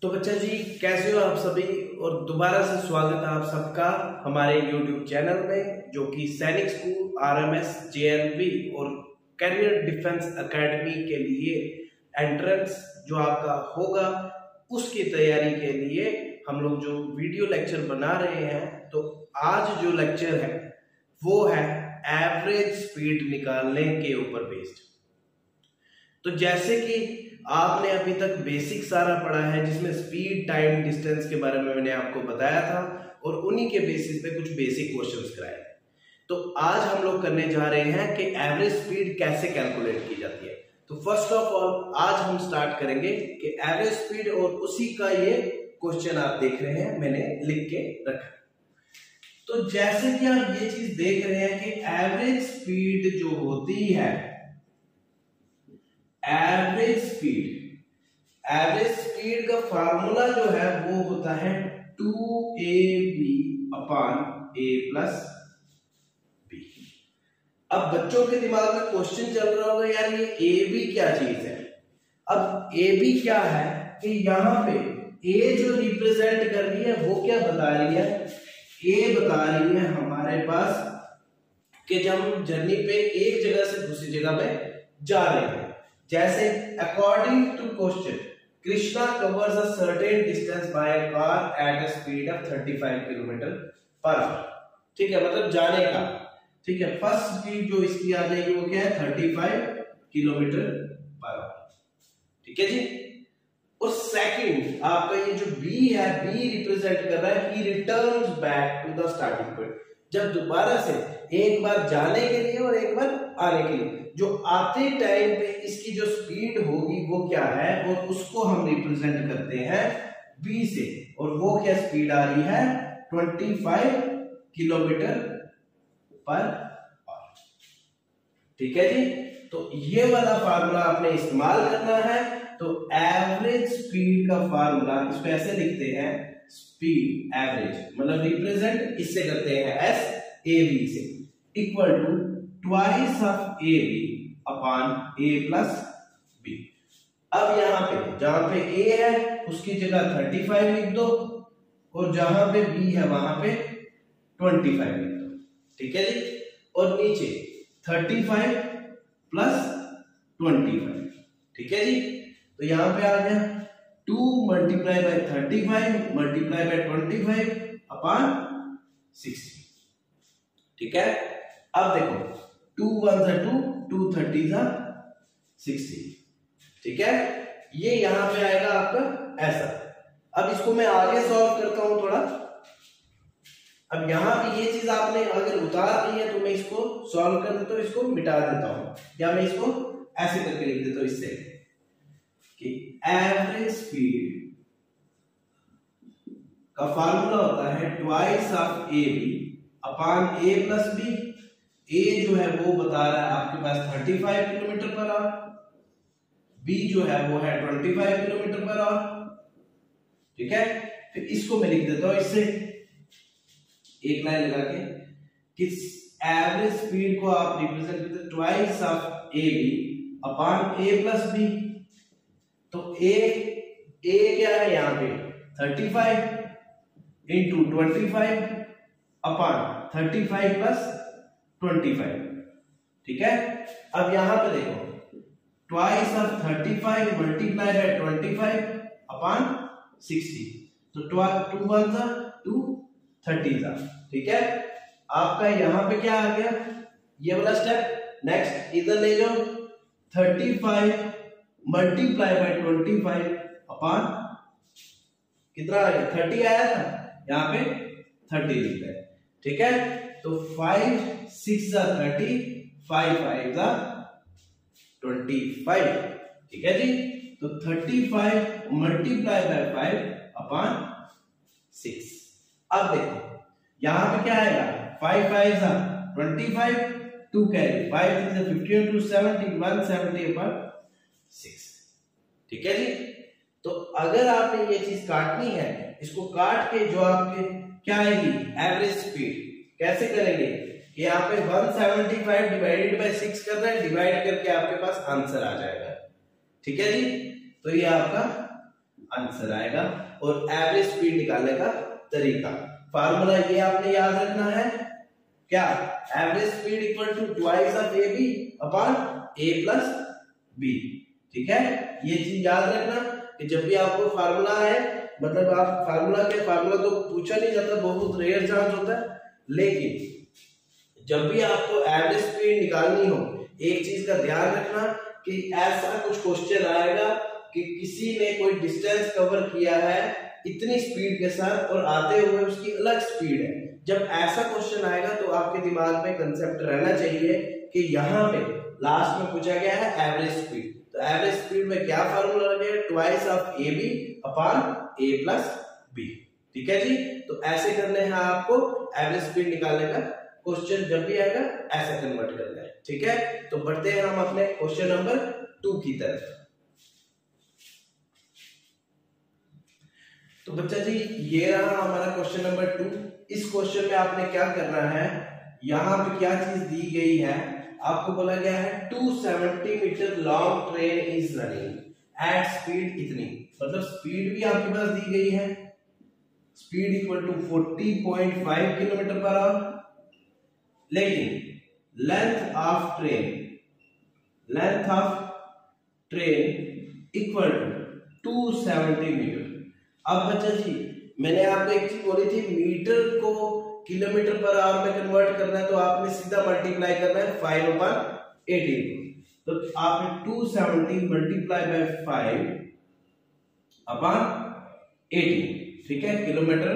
तो बच्चा जी, कैसे हो आप सभी। और दोबारा से स्वागत है आप सबका हमारे YouTube चैनल में, जो कि सैनिक स्कूल RMS JLV और कैरियर डिफेंस एकेडमी के लिए एंट्रेंस जो आपका होगा उसकी तैयारी के लिए हम लोग जो वीडियो लेक्चर बना रहे हैं। तो आज जो लेक्चर है वो है एवरेज स्पीड निकालने के ऊपर बेस्ड। तो जैसे कि आपने अभी तक बेसिक सारा पढ़ा है, जिसमें स्पीड, टाइम, डिस्टेंस के बारे में मैंने आपको बताया था और उन्हीं के बेसिस पे कुछ बेसिक क्वेश्चंस कराए। तो आज हम लोग करने जा रहे हैं कि एवरेज स्पीड कैसे कैलकुलेट की जाती है। तो फर्स्ट ऑफ ऑल आज हम स्टार्ट करेंगे कि एवरेज स्पीड, और उसी का ये क्वेश्चन आप देख रहे हैं, मैंने लिख के रखा। तो जैसे कि आप ये चीज देख रहे हैं कि एवरेज स्पीड जो होती है, एवरेज स्पीड का फार्मूला जो है वो होता है 2ab upon a plus b। अब बच्चों के दिमाग में क्वेश्चन चल रहा होगा, यार ये ab क्या चीज है। अब ab क्या है कि यहाँ पे a जो रिप्रेजेंट कर रही है वो क्या बता रही है, a बता रही है हमारे पास कि जब हम जर्नी पे एक जगह से दूसरी जगह पे जा रहे हैं। जैसे according to question, Krishna covers a certain distance by a car at a speed of 35 kilometre per hour. ठीक है, मतलब जाने का। ठीक है, फर्स्ट स्पीड जो इसकी आ जाएगी वो क्या है, 35 किलोमीटर पर आवर। ठीक है जी। और सेकंड आपका ये जो बी है, बी रिप्रेजेंट कर रहा है he returns back to the starting point. जब दोबारा से एक बार जाने के लिए और एक बार आने के लिए, जो आते टाइम पे इसकी जो स्पीड होगी वो क्या है, और उसको हम रिप्रेजेंट करते हैं बी से। और वो क्या स्पीड आ रही है, 25 किलोमीटर पर आवर। ठीक है जी। तो ये वाला फार्मूला आपने इस्तेमाल करना है। तो एवरेज स्पीड का फार्मूला इसको ऐसे लिखते हैं, स्पीड एवरेज मतलब रिप्रेजेंट इससे करते हैं एस ए बी से, equal to twice of A B upon A plus B. अब यहाँ पे जहां पे ए है उसकी जगह 35 लिख दो, और जहां पे बी है वहां पे 25 लिख दो। ठीक है जी। और नीचे 35 प्लस 25। ठीक है जी। तो यहां पे आ गया 2 multiply by 35 multiply by 25 upon 60। ठीक है। अब देखो 2 1 2, 2 30 60। ठीक है, ये यहां पे आएगा आपका ऐसा। अब इसको मैं आगे सॉल्व करता हूं थोड़ा। अब यहां पे ये चीज आपने अगर उतार ली है तो मैं इसको सॉल्व कर देता हूं, इसको मिटा देता हूं, या मैं इसको ऐसे करके लिख देता हूं इससे कि एवरेज स्पीड का फार्मूला होता है twice of A B upon A plus B. A जो है वो बता रहा है आपके पास 35 किलोमीटर पर आवर, बी जो है वो है 25 किलोमीटर पर आवर। ठीक है, फिर इसको मैं लिख देता हूं इससे एक लाइन लगा के कि एवरेज स्पीड को आप रिप्रेजेंट करते हैं twice of A B upon A plus B. तो ए क्या है यहां पे 35 इंटू 25 अपॉन 35 प्लस 25। ठीक है। अब यहां पे देखो twice of 35 multiply by 25 upon 60। तो 2 1 2 30। ठीक है, आपका यहां पे क्या आ गया, ये वाला स्टेप। नेक्स्ट इधर ले जाओ 35 मल्टीप्लाई बाय 25 अपॉन कितना आ गया, 30 आया था, यहां पे 30 लिख रहे हैं। ठीक है, तो 5 6 30, 5 5 25। ठीक है जी। तो 35 मल्टीप्लाई बाय 5 अपॉन 6। अब देखो यहां पे क्या आएगा, 5 5 25, 2 कैरी 5 6 15 2 70 170 अपॉन 6। ठीक है जी। तो अगर आपने ये चीज काटनी है, इसको काट के जो आपके क्या आएगी एवरेज स्पीड, कैसे करेंगे, यहाँ पे 175 डिवाइडेड बाय 6 कर रहे हैं, डिवाइड करके आपके पास आंसर आ जाएगा। ठीक है जी। तो ये आपका आंसर आएगा। और एवरेज स्पीड निकालने का तरीका, फार्मूला ये आपने याद रखना है, क्या, average speed equal to twice of A B upon A plus B. ठीक है, ये चीज याद रखना कि जब भी आपको फार्मूला है, मतलब आप फार्मूला तो पूछा नहीं जाता, बहुत रेयर चांस होता है, लेकिन जब भी आपको एवरेज स्पीड निकालनी हो, एक चीज का ध्यान रखना कि ऐसा कुछ क्वेश्चन आएगा कि किसी ने कोई डिस्टेंस कवर किया है इतनी स्पीड के साथ और आते हुए उसकी अलग स्पीड है। जब ऐसा क्वेश्चन आएगा तो आपके दिमाग में कंसेप्ट रहना चाहिए कि यहाँ पे लास्ट में पूछा गया है एवरेज स्पीड, तो एवरेज स्पीड में क्या फार्मूला लगेगा, twice of A B upon A plus B. ठीक है जी, तो ऐसे करने हैं आपको, एवरेज स्पीड निकालने का क्वेश्चन जब भी आएगा ऐसा कन्वर्ट करना है। ठीक है, तो बढ़ते हैं हम अपने क्वेश्चन नंबर 2 की तरफ। तो बच्चा जी ये रहा हमारा क्वेश्चन नंबर 2। इस क्वेश्चन में आपने क्या करना है, यहाँ पे क्या चीज दी गई है, आपको बोला गया है 270 metre long train is running at speed इतनी, मतलब स्पीड भी आपके पास दी गई है, speed equal to 40.5 kilometre per hour, लेकिन length of train equal to 270 metre. अब बच्चा जी मैंने आपको एक चीज बोली थी, मीटर को किलोमीटर पर आवर में कन्वर्ट करना है तो आपने सीधा मल्टीप्लाई करना है 5/18, तो आपने 270 मल्टीप्लाई बाय 5/18, ठीक है, किलोमीटर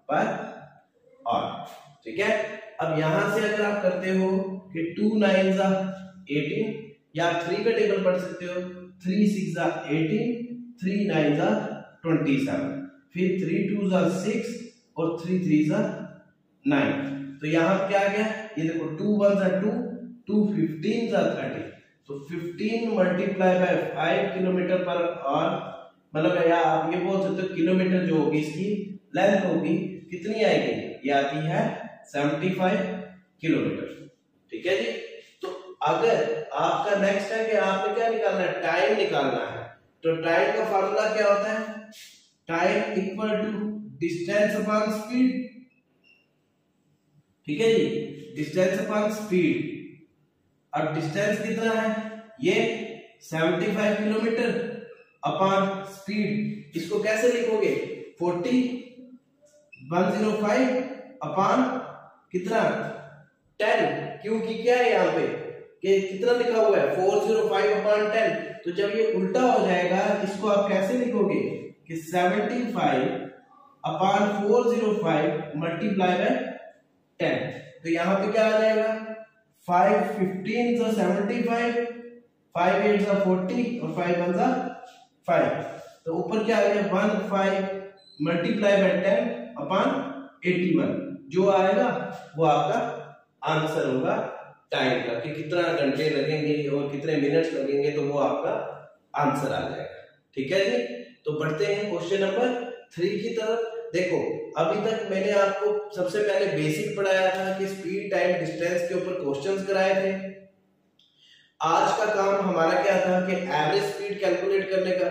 पर आवर। ठीक है, अब यहां से अगर आप करते हो कि 2 9 18, या 3 का टेबल पढ़ सकते हो, 3 6 18, 3 9 27, फिर 3 2 6 और 3 3 9। तो यहाँ पे क्या आ गया, ये देखो 2 1 2, 2 15 30, तो 15 multiply by 5 kilometre per hour, मतलब या आप ये बोल सकते हो किलोमीटर जो होगी इसकी लेंथ होगी कितनी आएगी, ये आती है 75 किलोमीटर। ठीक है जी, तो अगर आपका नेक्स्ट है कि आपने क्या निकालना है, टाइम निकालना है, तो टाइम का फार्मूला क्या होता है, time equal to distance upon speed. ठीक है जी, डिस्टेंस अपॉन स्पीड, और डिस्टेंस कितना है, ये 75 किलोमीटर अपॉन स्पीड, इसको कैसे लिखोगे, 105 अपॉन कितना 10, क्योंकि क्या है यहाँ पे कि कितना लिखा हुआ है 405 अपॉन 10, तो जब ये उल्टा हो जाएगा इसको आप कैसे लिखोगे कि 75 अपॉन 405 मल्टीप्लाई बाय 10, तो यहाँ पे क्या आ जाएगा 5 15 75, 5 8 40 और 5 1 5, तो ऊपर क्या आ गया 15 मल्टीप्लाई बाय 10 अपॉन 81, जो आएगा वो आपका आंसर होगा टाइम का, कि कितना घंटे लगेंगे और कितने मिनट्स लगेंगे, तो वो आपका आंसर आ जाएगा। ठीक है जी, तो बढ़ते हैं क्वेश्चन नंबर 3 की तरफ। देखो अभी तक मैंने आपको सबसे पहले बेसिक पढ़ाया था कि स्पीड टाइम डिस्टेंस के ऊपर क्वेश्चंस कराए थे। आज का काम हमारा क्या था कि एवरेज स्पीड कैलकुलेट करने का।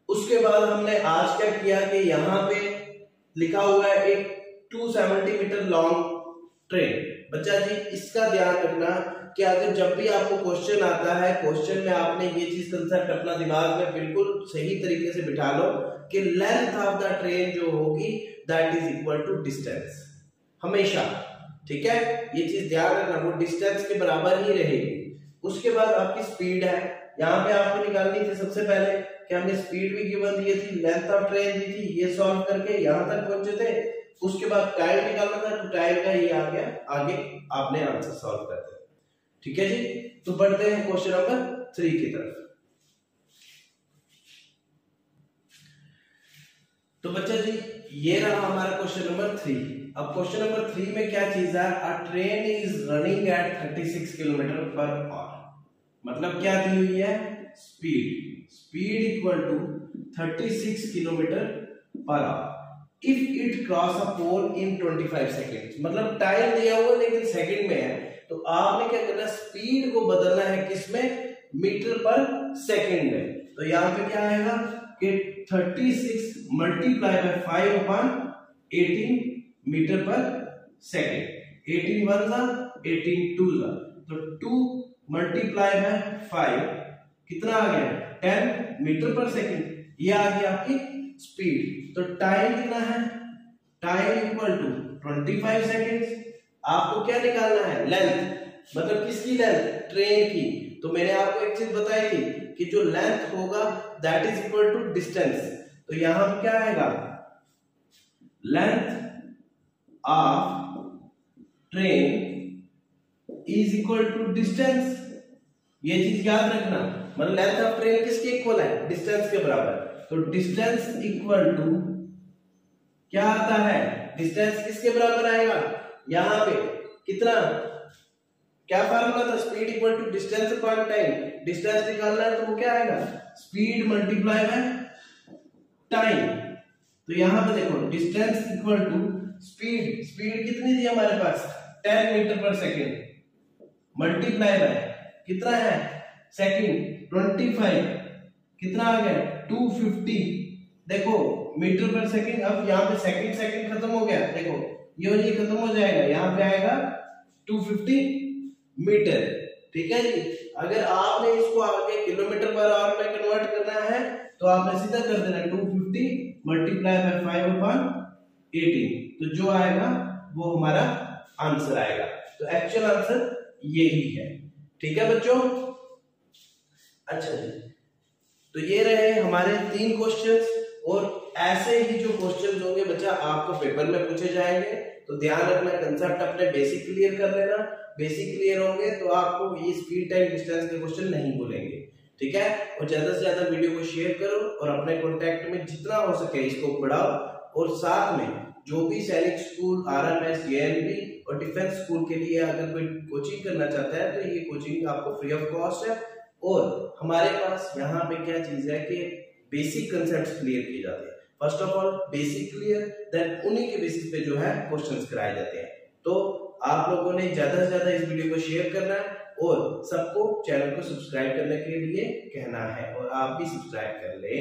उसके बाद हमने आज क्या किया कि यहाँ पे लिखा हुआ है एक 270 मीटर लॉन्ग ट्रेन। बच्चा जी इसका ध्यान रखना कि अगर जब भी आपको क्वेश्चन आता है, क्वेश्चन में आपने ये चीज कंसेप्ट अपना दिमाग में बिल्कुल सही तरीके से बिठा लो कि लेंथ ऑफ द ट्रेन जो होगी that is equal to distance, हमेशा। ठीक है, ये चीज ध्यान रखना, वो डिस्टेंस के बराबर ही रहेगी। उसके बाद आपकी स्पीड है, यहाँ पे आपको निकालनी थी सबसे पहले कि हमने स्पीड भी गिवन दी थी, लेंथ ऑफ ट्रेन दी थी, ये सॉल्व करके यहाँ तक पहुंचे थे। उसके बाद टाइम निकालना था, तो टाइम का ये आ गया, आगे आपने आंसर सॉल्व कर दिया। ठीक है जी, तो बढ़ते हैं क्वेश्चन नंबर 3 की तरफ। तो बच्चा जी ये रहा हमारा क्वेश्चन नंबर 3। अब क्वेश्चन नंबर 3 में क्या चीज है, a train is running at 36 kilometre per hour, मतलब क्या दी हुई है, speed equal to 36 kilometre per hour if it cross a pole in 25 seconds, मतलब टाइम दिया हुआ लेकिन सेकंड में है, तो आपने क्या करना है, स्पीड को बदलना है किसमें, मीटर पर सेकेंड में। तो यहाँ पे क्या आएगा कि 36 multiply by 5/18 metre per second. 18 one जा 18 टू जा, तो 2 मल्टीप्लाई बाय 5 कितना आ गया 10 मीटर पर सेकेंड। ये आ गया आपकी स्पीड। तो टाइम कितना है, टाइम इक्वल टू 25 सेकेंड्स। आपको क्या निकालना है, लेंथ, मतलब किसकी लेंथ, ट्रेन की। तो मैंने आपको एक चीज बताई थी कि जो लेंथ होगा that is equal to distance. तो यहां पे क्या आएगा, length of train is equal to distance. ये चीज याद रखना, मतलब लेंथ ऑफ ट्रेन किसके इक्वल है, डिस्टेंस के बराबर। तो डिस्टेंस इक्वल टू क्या आता है, डिस्टेंस किसके बराबर आएगा, यहां पे कितना, क्या फार्मूला था, speed equal to distance upon time. Distance निकालना है तो वो क्या आएगा, स्पीड मल्टीप्लाई बाय टाइम। तो यहां पे देखो distance equal to speed, speed कितनी थी हमारे पास 10 metre per second, multiply by कितना है सेकेंड 25, कितना आ गया 250। देखो मीटर पर सेकेंड, अब यहाँ पे सेकेंड सेकेंड खत्म हो गया, देखो ये और ये खत्म हो जाएगा, यहाँ पे आएगा 250 मीटर। ठीक है जी। अगर आपने इसको आगे किलोमीटर पर आवर में कन्वर्ट करना है तो आपने सीधा कर देना 250 मल्टीप्लाई बाय 5/18, तो जो आएगा वो हमारा आंसर आएगा। तो एक्चुअल आंसर यही है। ठीक है बच्चों, अच्छा जी, तो ये रहे हमारे 3 क्वेश्चंस। और ऐसे ही जो क्वेश्चंस होंगे बच्चा आपको पेपर में पूछे जाएंगे, तो ध्यान रखना, कंसेप्ट अपने बेसिक क्लियर कर लेना। बेसिक क्लियर होंगे तो आपको ये स्पीड टाइम डिस्टेंस के क्वेश्चन नहीं भूलेंगे। ठीक है, और ज्यादा से ज्यादा वीडियो को शेयर करो और अपने कॉन्टेक्ट में जितना हो सके इसको बढ़ाओ। और साथ में जो भी सैनिक स्कूल, आरएमएस, जेएनवी और डिफेंस स्कूल के लिए अगर कोई कोचिंग करना चाहता है तो ये कोचिंग आपको फ्री ऑफ कॉस्ट है। और हमारे पास यहाँ पे क्या चीज है कि बेसिक कंसेप्ट क्लियर किए जाते हैं। First of all basic clear, then उन्हीं के बेसिस पे जो है क्वेश्चंस कराए जाते हैं। तो आप लोगों ने ज्यादा से ज्यादा इस वीडियो को शेयर करना है और सबको चैनल को सब्सक्राइब करने के लिए कहना है, और आप भी सब्सक्राइब कर लें।